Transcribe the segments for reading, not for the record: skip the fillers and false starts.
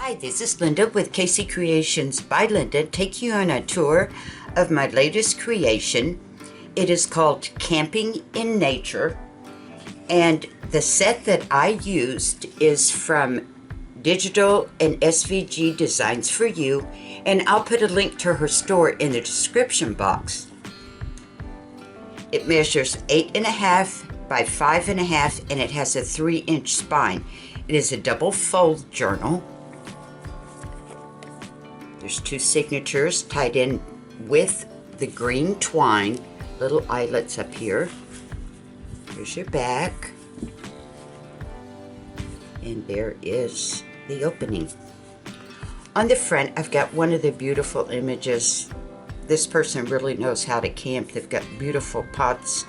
Hi, this is Linda with Casey Creations by Linda, taking you on a tour of my latest creation. It is called Camping in Nature, and the set that I used is from Digital and SVG Designs for You, and I'll put a link to her store in the description box. It measures 8.5 by 5.5, and it has a 3-inch spine. It is a double fold journal. There's 2 signatures tied in with the green twine, little eyelets up here. Here's your back. And there is the opening. On the front, I've got one of the beautiful images. This person really knows how to camp. They've got beautiful pots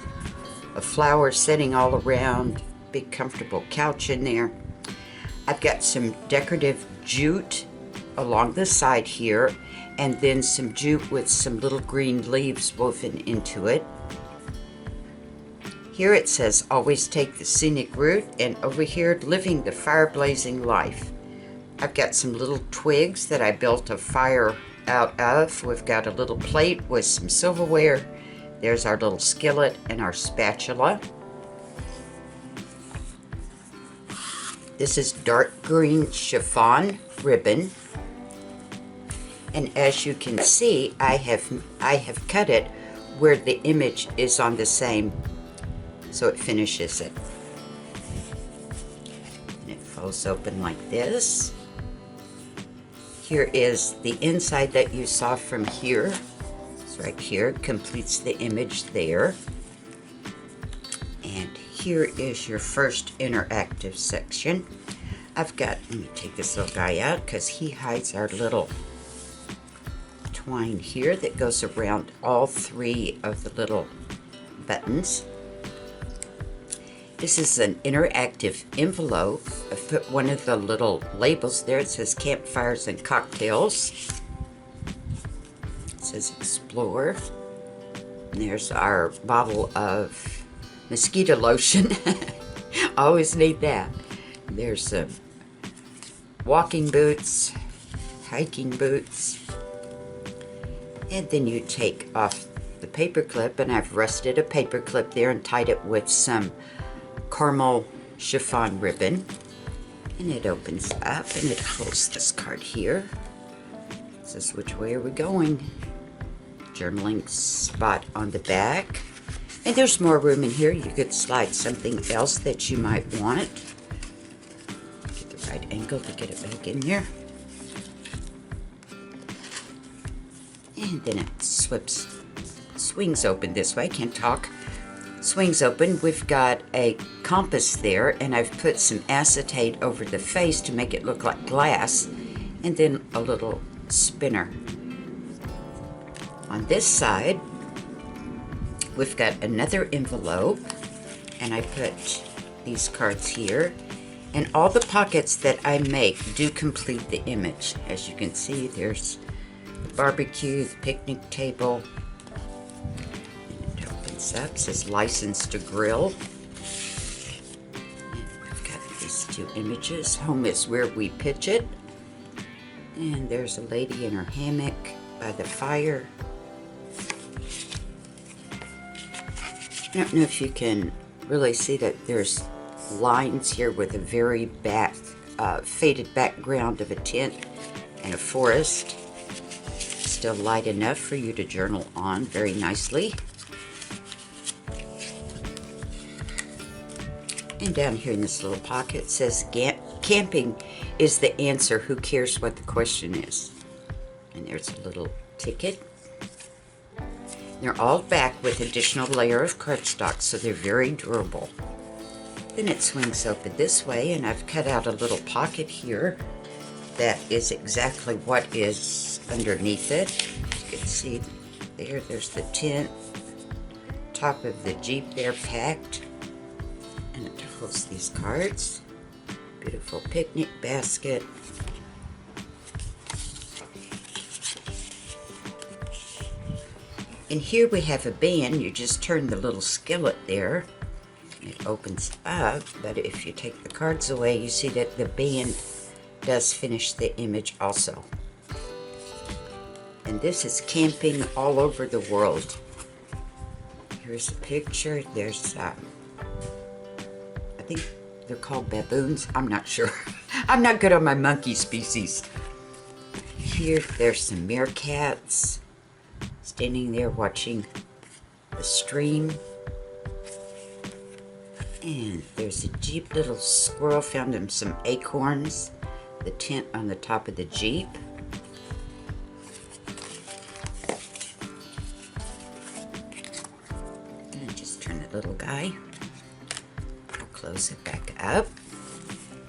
of flowers sitting all around, big comfortable couch in there. I've got some decorative jute along the side here, and then some jute with some little green leaves woven into it. Here it says, always take the scenic route, and over here, living the fire-blazing life. I've got some little twigs that I built a fire out of. We've got a little plate with some silverware. There's our little skillet and our spatula. This is dark green chiffon ribbon. And as you can see, I have cut it where the image is on the same, so it finishes it. And it folds open like this. Here is the inside that you saw from here. It's right here, completes the image there. And here is your first interactive section. I've got, let me take this little guy out because he hides our little twine here that goes around all 3 of the little buttons. This is an interactive envelope. I've put one of the little labels there. It says campfires and cocktails. It says explore. And there's our bottle of mosquito lotion. Always need that. There's some walking boots, hiking boots. And then you take off the paper clip, and I've rusted a paper clip there and tied it with some caramel chiffon ribbon. And it opens up and it holds this card here. It says, which way are we going? Journaling spot on the back. And there's more room in here. You could slide something else that you might want. Get the right angle to get it back in here. And then it swings open this way. I can't talk. Swings open. We've got a compass there, and I've put some acetate over the face to make it look like glass, and then a little spinner. On this side, we've got another envelope, and I put these cards here, and all the pockets that I make do complete the image. As you can see, there's the barbecue, the picnic table. And it opens up, says license to grill. And we've got these 2 images. Home is where we pitch it. And there's a lady in her hammock by the fire. I don't know if you can really see that there's lines here with a very faded background of a tent and a forest. Still light enough for you to journal on very nicely. And down here in this little pocket it says, camping is the answer, who cares what the question is? And there's a little ticket. They're all backed with additional layer of cardstock, so they're very durable. Then it swings open this way, and I've cut out a little pocket here that is exactly what is underneath it. You can see there's the tent, top of the Jeep there packed, and it holds these cards. Beautiful picnic basket. And here we have a band. You just turn the little skillet there. It opens up, but if you take the cards away, you see that the band does finish the image also. And this is camping all over the world. Here's a picture. There's, I think they're called baboons. I'm not sure. I'm not good on my monkey species. Here, there's some meerkats standing there watching the stream. And there's a Jeep little squirrel, found him some acorns. The tent on the top of the Jeep. And just turn the little guy. I'll close it back up.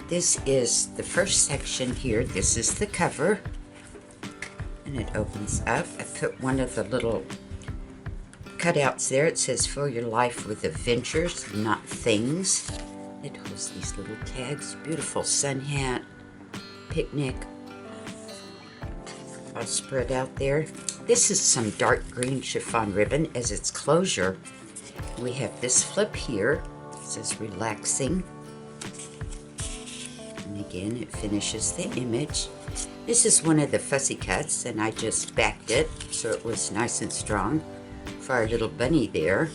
This is the first section here. This is the cover. And it opens up. I put one of the little cutouts there. It says, fill your life with adventures, not things. It holds these little tags. Beautiful sun hat, picnic, all spread out there. This is some dark green chiffon ribbon as its closure. We have this flip here. It says relaxing. And again, it finishes the image. This is one of the fussy cuts, and I just backed it so it was nice and strong for our little bunny there.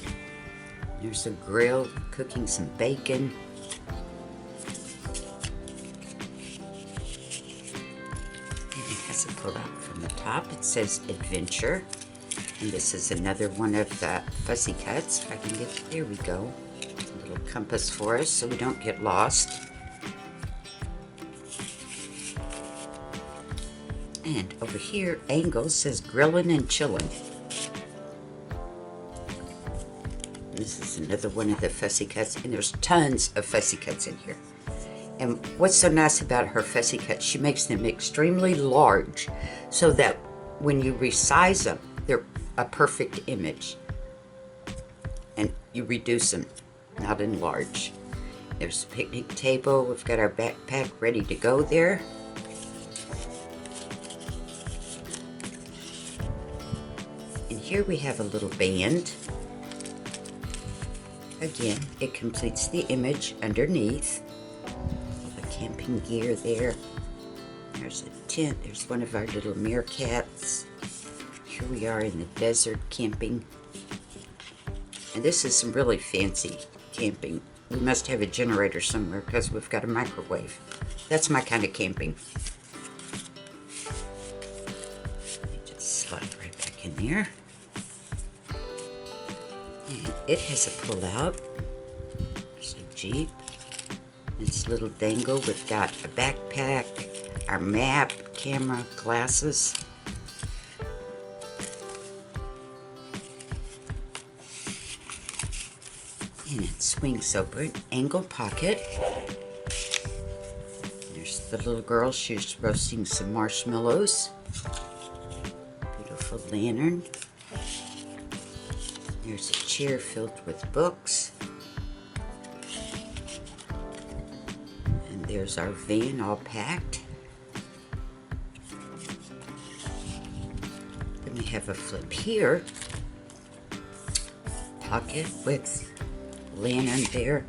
There's a grill cooking some bacon. And it has a pull out from the top. It says adventure. And this is another one of the fussy cuts. If I can get, there we go. A little compass for us so we don't get lost. And over here, angle says grilling and chilling. This is another one of the fussy cuts, and there's tons of fussy cuts in here. And what's so nice about her fussy cuts, she makes them extremely large so that when you resize them, they're a perfect image. And you reduce them, not enlarge. There's a picnic table. We've got our backpack ready to go there. And here we have a little band. Again, it completes the image underneath. All the camping gear there. There's a tent. There's one of our little meerkats. Here we are in the desert camping. And this is some really fancy camping. We must have a generator somewhere because we've got a microwave. That's my kind of camping. Just slide right back in there. And it has a pull-out. There's a Jeep. This little dangle. We've got a backpack, our map, camera, glasses. And it swings open. Angle pocket. There's the little girl. She's roasting some marshmallows. Beautiful lantern. There's a chair filled with books. And there's our van all packed. Then we have a flip here. Pocket with lantern there.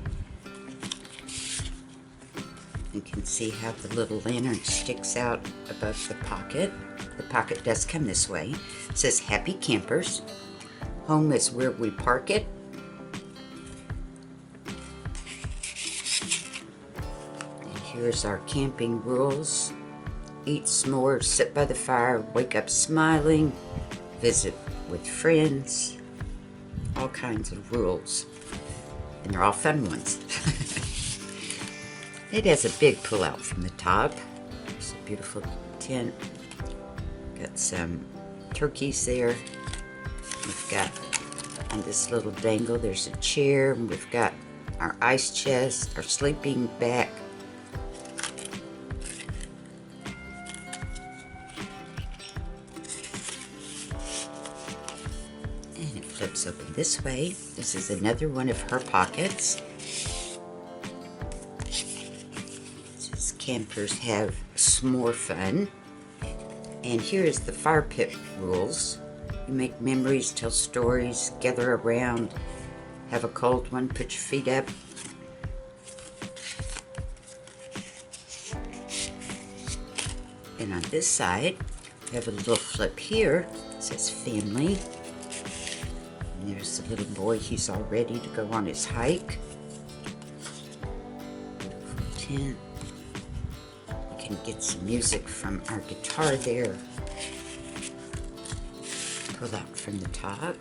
You can see how the little lantern sticks out above the pocket. The pocket does come this way. It says happy campers. Home is where we park it. And here's our camping rules. Eat s'mores, sit by the fire, wake up smiling, visit with friends. All kinds of rules. And they're all fun ones. It has a big pull-out from the top. It's a beautiful tent. Got some turkeys there. We've got on this little dangle, there's a chair, and we've got our ice chest, our sleeping bag. And it flips open this way. This is another one of her pockets. It says campers have s'more fun. And here is the fire pit rules. You make memories, tell stories, gather around, have a cold one, put your feet up. Then on this side, we have a little flip here. It says family. And there's the little boy. He's all ready to go on his hike. Tent. You can get some music from our guitar there. Pull out from the top.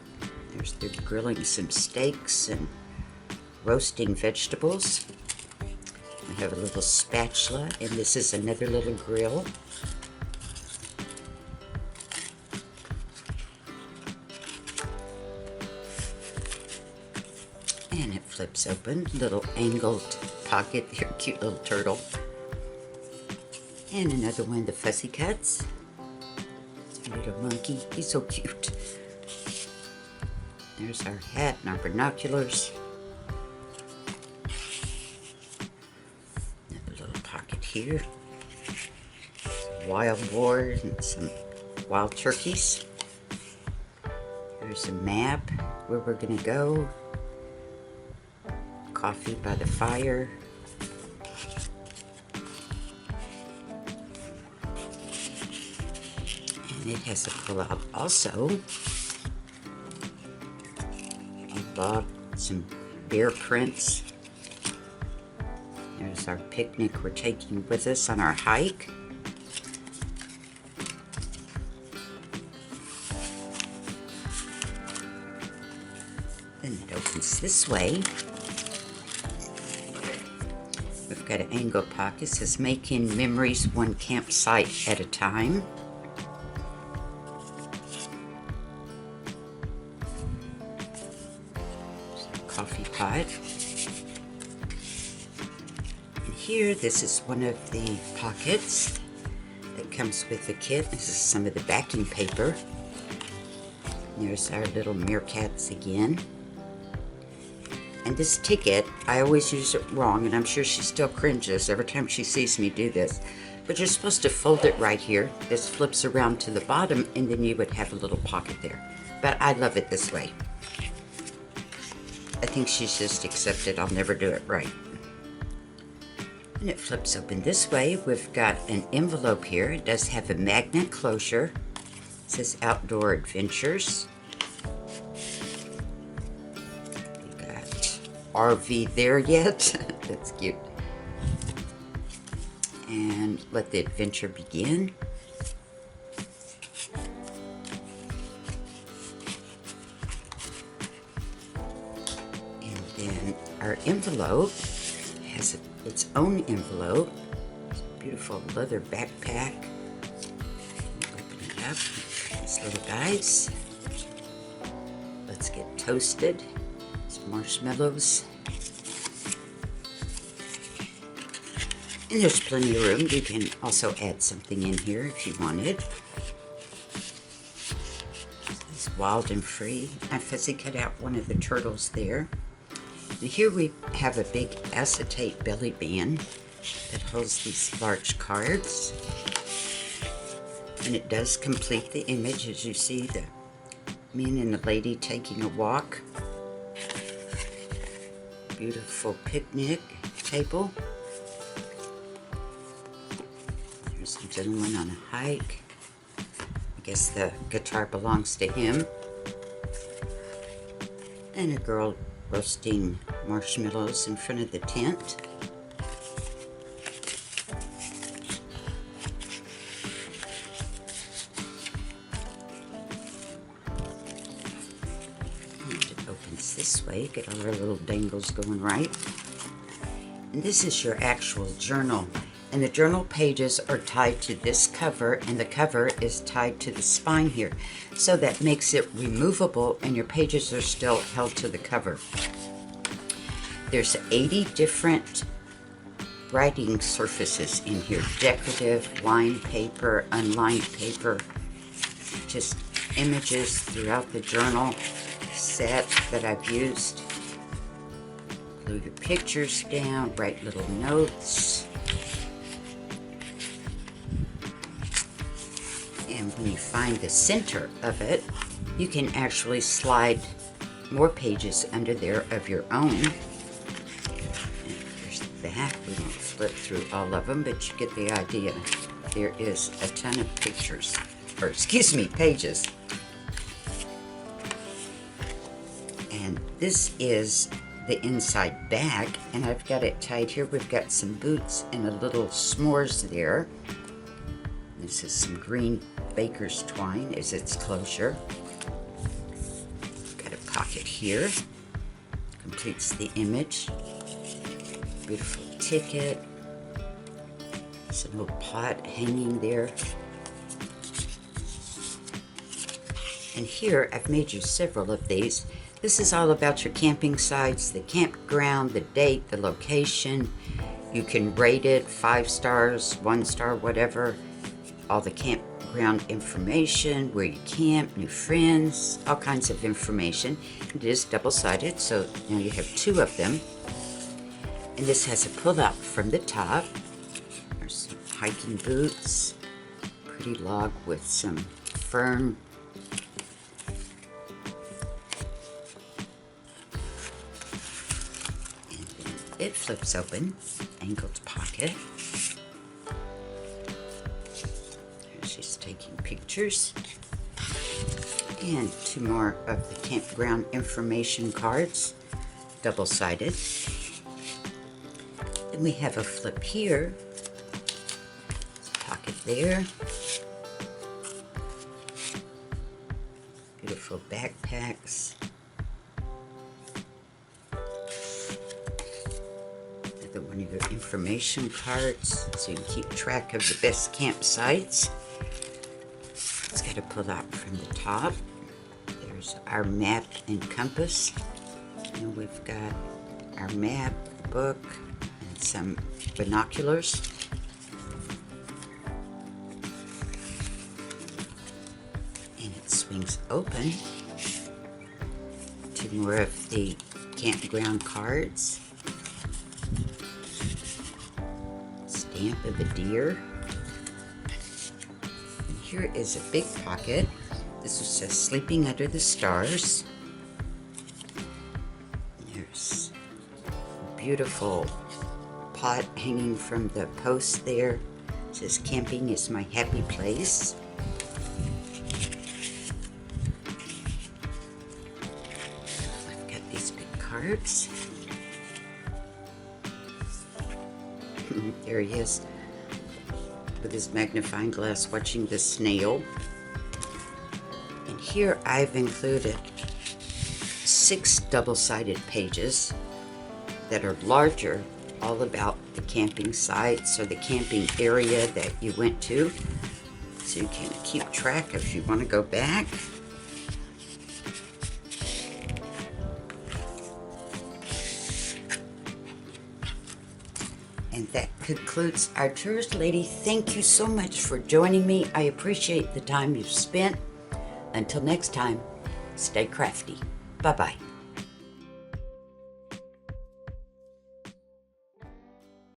They're grilling some steaks and roasting vegetables. We have a little spatula, and this is another little grill. And it flips open, little angled pocket there, cute little turtle. And another one, the fussy cuts. Little monkey, he's so cute. There's our hat and our binoculars. Another little pocket here. Some wild boars and some wild turkeys. There's a map where we're gonna go. Coffee by the fire. And it has a pull-out also. I bought some bear prints. There's our picnic we're taking with us on our hike. Then it opens this way. We've got an angle pocket. It says making memories one campsite at a time. Coffee pot. And here, this is one of the pockets that comes with the kit. This is some of the backing paper. And there's our little meerkats again. And this ticket, I always use it wrong, and I'm sure she still cringes every time she sees me do this. But you're supposed to fold it right here. This flips around to the bottom, and then you would have a little pocket there. But I love it this way. I think she's just accepted I'll never do it right. And it flips open this way. We've got an envelope here. It does have a magnet closure. It says Outdoor Adventures. We got RV there yet. That's cute. And let the adventure begin. And our envelope has its own envelope. It's a beautiful leather backpack. Open it up. These little guys. Let's get toasted. Some marshmallows. And there's plenty of room. You can also add something in here if you wanted. It's wild and free. I fussy cut out one of the turtles there. And here we have a big acetate belly band that holds these large cards. And it does complete the image, as you see the man and the lady taking a walk. Beautiful picnic table. There's some gentleman on a hike. I guess the guitar belongs to him. And a girl roasting marshmallows in front of the tent. And it opens this way. Get all our little dangles going right. And this is your actual journal. And the journal pages are tied to this cover, and the cover is tied to the spine here. So that makes it removable, and your pages are still held to the cover. There's 80 different writing surfaces in here. Decorative, lined paper, unlined paper. Just images throughout the journal set that I've used. Glue your pictures down, write little notes. And when you find the center of it, you can actually slide more pages under there of your own. And there's the back. We won't flip through all of them, but you get the idea. There is a ton of pictures, or excuse me, pages. And this is the inside back, and I've got it tied here. We've got some boots and a little s'mores there. This is some green baker's twine as its closure. Got a pocket here. Completes the image. Beautiful ticket. There's a little pot hanging there. And here I've made you several of these. This is all about your camping sites, the campground, the date, the location. You can rate it 5 stars, 1 star, whatever. All the campground information, where you camp, new friends, all kinds of information. It is double-sided, so now you have 2 of them. And this has a pull-out from the top. There's some hiking boots, pretty log with some fern. And then it flips open, angled pocket. There she's taking pictures. And 2 more of the campground information cards, double-sided. Then we have a flip here, pocket there, beautiful backpacks, another one of your information cards so you can keep track of the best campsites. It's got a pull out from the top. There's our map and compass, and we've got our map, book, some binoculars. And it swings open. 2 more of the campground cards. Stamp of a deer. And here is a big pocket. This is just sleeping under the stars. There's a beautiful pot hanging from the post there. It says, "Camping is my happy place." I've got these big cards. There he is with his magnifying glass watching the snail. And here I've included 6 double-sided pages that are larger, all about the camping sites or the camping area that you went to, so you can keep track if you want to go back. And that concludes our tours, lady. Thank you so much for joining me. I appreciate the time you've spent. Until next time, stay crafty. Bye-bye.